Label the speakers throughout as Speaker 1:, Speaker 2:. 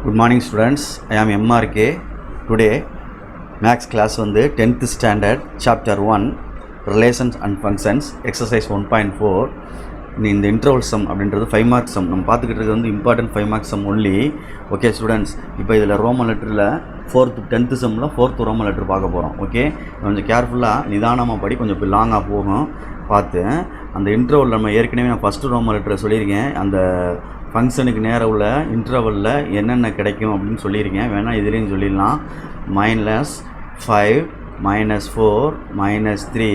Speaker 1: Good morning students, I am MRK. Today Max class வந்து 10th standard chapter 1 Relations and Functions exercise 1.4 இந்த interval sum அப்படின்றது 5 mark sum நம்ம பார்த்துக்கிட்டு இருக்கிறது வந்து important 5 mark sum only. Okay students, இப்போ இதில் ரோமன் லெட்டரில் 10th சம்மில் 4th ரோமன் லெட்டர் பார்க்க போகிறோம். ஓகே, கொஞ்சம் கேர்ஃபுல்லாக நிதானமாக படி, கொஞ்சம் இப்போ லாங்காக போகும் பார்த்து. அந்த இன்டர்வல் நம்ம ஏற்கனவே நான் ஃபஸ்ட்டு ரோமன் லெட்டரை சொல்லியிருக்கேன். அந்த ஃபங்க்ஷனுக்கு நேரம் உள்ள இன்டர்வலில் என்னென்ன கிடைக்கும் அப்படின்னு சொல்லியிருக்கேன். வேணால் இதுலேயும் சொல்லிடலாம். -5 -4 -3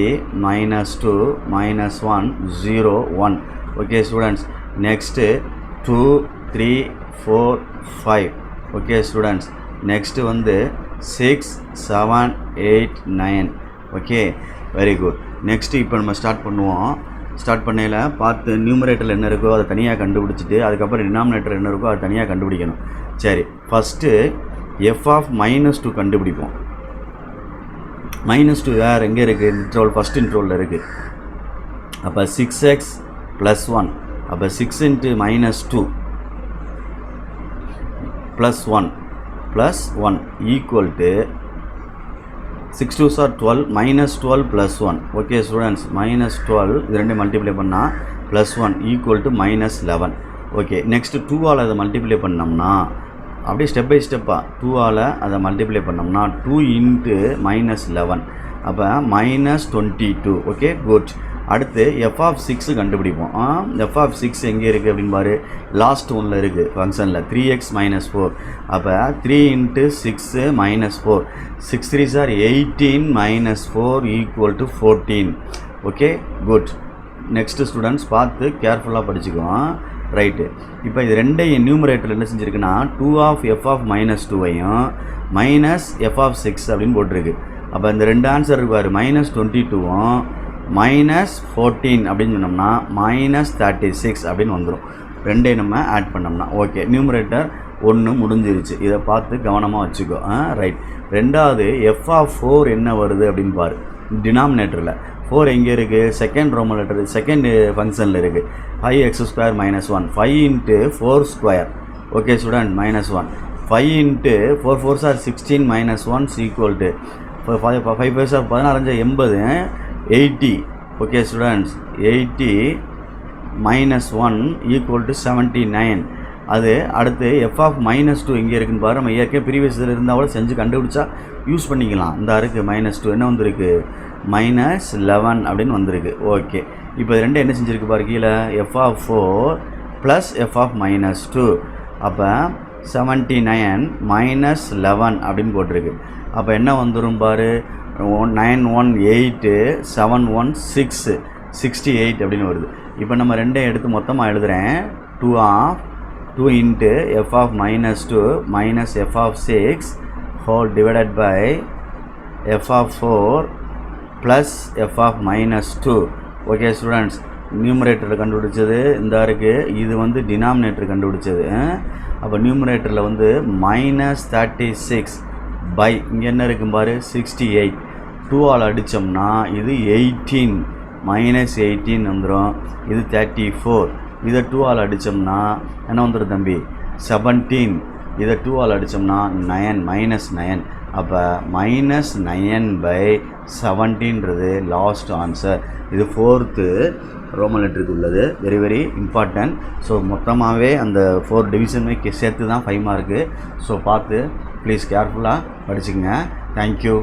Speaker 1: -2 -1 0 1. Okay students, next 2 3 4 5. Okay students, next வந்து 6 7 8 9. Okay, very good. நெக்ஸ்ட்டு இப்போ நம்ம ஸ்டார்ட் பண்ணுவோம். ஸ்டார்ட் பண்ணையில் பார்த்து நியூமரேட்டரில் என்ன இருக்கோ அதை தனியாக கண்டுபிடிச்சிட்டு அதுக்கப்புறம் டினாமினேட்டர் என்ன இருக்கோ அதை தனியாக கண்டுபிடிக்கணும். சரி, ஃபஸ்ட்டு f(-2) கண்டுபிடிப்போம். -2 வேறு எங்கே இருக்குது? இன்ட்ரோல் ஃபஸ்ட் இன்ட்ரோலில் இருக்குது. அப்போ 6x + 1. அப்போ 6 × -2 + 1 equal to 6 2s are 12 -12 + 1. Okay students, -12 இது ரெண்டு மல்டிப்ளை பண்ணால் +1 ஈக்குவல் டு -11. ஓகே, நெக்ஸ்ட்டு 2ஆல் அதை மல்டிப்ளை பண்ணோம்னா அப்படியே ஸ்டெப் பை ஸ்டெப்பாக 2ஆல் அதை மல்டிப்ளை பண்ணோம்னா 2 × -11 அப்போ -22. Okay, good. அடுத்து f(6) கண்டுபிடிப்போம். f(6) எங்கே இருக்குது அப்படின்னு பாரு, லாஸ்ட் ஒன்றில் இருக்குது ஃபங்க்ஷனில் 3x - 4. அப்போ 3 × 6 - 4 6 3s are 18 - 4 = 14. Okay, good. Next students பார்த்து கேர்ஃபுல்லாக படிச்சுக்குவோம். ரைட்டு, இப்போ இது ரெண்டையும் நியூமரேட்டரில் என்ன செஞ்சுருக்குன்னா 2(f(-2)ஐயும் -f(6) அப்படின்னு போட்டிருக்கு. அப்போ இந்த ரெண்டு ஆன்சர் இருப்பார், -22ம் -14 அப்படின்னு சொன்னோம்னா -36 அப்படின்னு வந்துடும். ரெண்டையும் நம்ம ஆட் பண்ணோம்னா. ஓகே, நியூமரேட்டர் 1 முடிஞ்சிருச்சு. இதை பார்த்து கவனமாக வச்சுக்கோ. ரைட். ரெண்டாவது f(4) என்ன வருது அப்படின்னு பாரு. டினாமினேட்டரில் 4 எங்கே இருக்குது? செகண்ட் ரோமன் லெட்டர் செகண்ட் ஃபங்க்ஷனில் இருக்குது. 5x² - 1 5 × 4². Okay student, -1 5 × 4 4s are 16 - 1 = 5 5s are 14 80 80. Okay students, 80 - 1 = 79. அது அடுத்து f(-2) இங்கே இருக்குன்னு பாரு. நம்ம ஏற்கனவே ப்ரீவியஸ் இதில் இருந்தால் கூட செஞ்சு கண்டுபிடிச்சா யூஸ் பண்ணிக்கலாம். இந்த இருக்குது -2 என்ன வந்திருக்கு? -11 அப்படின்னு வந்திருக்கு. ஓகே, இப்போ இது ரெண்டு என்ன செஞ்சுருக்கு பாரு கீழே, f(4) + f(-2). அப்போ 79 - 11 அப்படின்னு போட்டிருக்கு. அப்போ என்ன வந்துடும் பாரு, 9 1 8 7 1 6 68 அப்படின்னு வருது. இப்போ நம்ம ரெண்டையும் எடுத்து மொத்தமாக எழுதுகிறேன். 2 × f(-2) - f(6) whole divided by f(4) + f(-2). Okay students, நியூமரேட்டரில் கண்டுபிடிச்சது இந்த இருக்குது. இது வந்து டினாமினேட்டர் கண்டுபிடிச்சது. அப்போ நியூமரேட்டரில் வந்து -36 பை இங்கே என்ன இருக்கும் பாரு, 68. 2ஆல் அடித்தோம்னா இது 18 -18 வந்துடும். இது 34. இதை 2ஆல் அடித்தோம்னா என்ன வந்துடும் தம்பி? 17. இதை 2ஆல் அடித்தோம்னா 9 -9. அப்போ -9/17ன்றது லாஸ்ட் ஆன்சர். இது 4th ரோமன் லெட்டருக்கு உள்ளது. Very very important. ஸோ மொத்தமாகவே அந்த 4 டிவிஷனுமே சேர்த்து தான் 5 மார்க்கு. ஸோ பார்த்து ப்ளீஸ் கேர்ஃபுல்லாக படிச்சுக்கங்க. தேங்க்யூ.